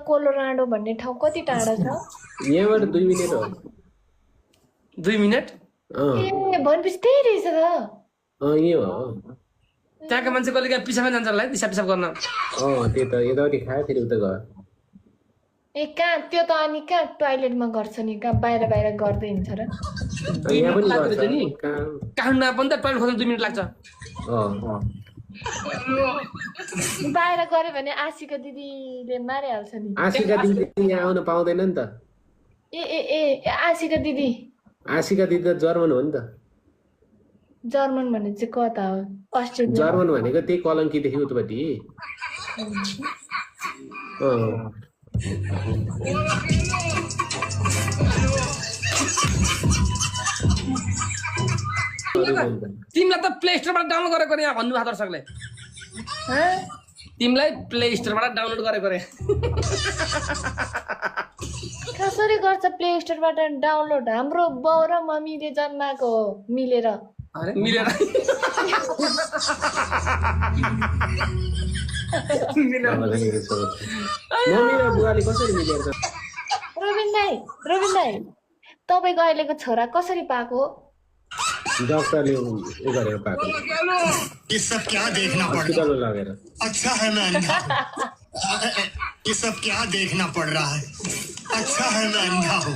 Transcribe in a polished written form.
Colorado भन्ने ठाउँ कति टाढा छ? यहाँबाट 2 मिनेट हो। 2 मिनेट? ए भनेपछि त्यही रहेछ त। यही हो। त्यहाँका मान्छे कहिले काहीँ पिसाबमा जान्छ होला है, पिसाब गर्न। त्यही त यताउति खायो फेरि उता गयो। ए कहाँ त्यो त अनि कहाँ टोयलेटमा गर्छ नि, कहाँ बाहिर गर्दै हिँड्छ र? यहाँ पनि गर्छ नि काठमाडौँमा पनि त टोयलेट खोज्न 2 मिनेट लाग्छ। बाहिर गऱ्यो भने आशिका दिदीले मारिहाल्छ नि। आशिका दिदी यहाँ आउन पाउँदैन नि त। ए आशिका दिदी त जर्मन हो नि त। जर्मन भने चाहिँ कता हो? अस्ट्रेलिया। जर्मन भनेको त्यही कलङ्कीदेखि उतापट्टि। तिमीलाई त प्ले स्टोरबाट डाउनलोड गरेको यहाँ भन्नुभएको दर्शकले। तिमीलाई प्ले स्टोरबाट डाउनलोड गरेको रे। कसरी गर्छ प्ले स्टोरबाट डाउनलोड? हाम्रो बाउ र मम्मीले जन्माएको हो मिलेर। मिलेर मम्मी र बुवाले कसरी मिलेर? रोबिन दाई तपाईँको अहिलेको छोरा कसरी पाएको हो? डक्टरले गरेर पाएको। ये सब क्या देखना पड़ रहा लगेर। अच्छा है मैं अंधा हूँ। ये सब क्या देखना पड़ रहा है? अच्छा है मैं अंधा हूँ।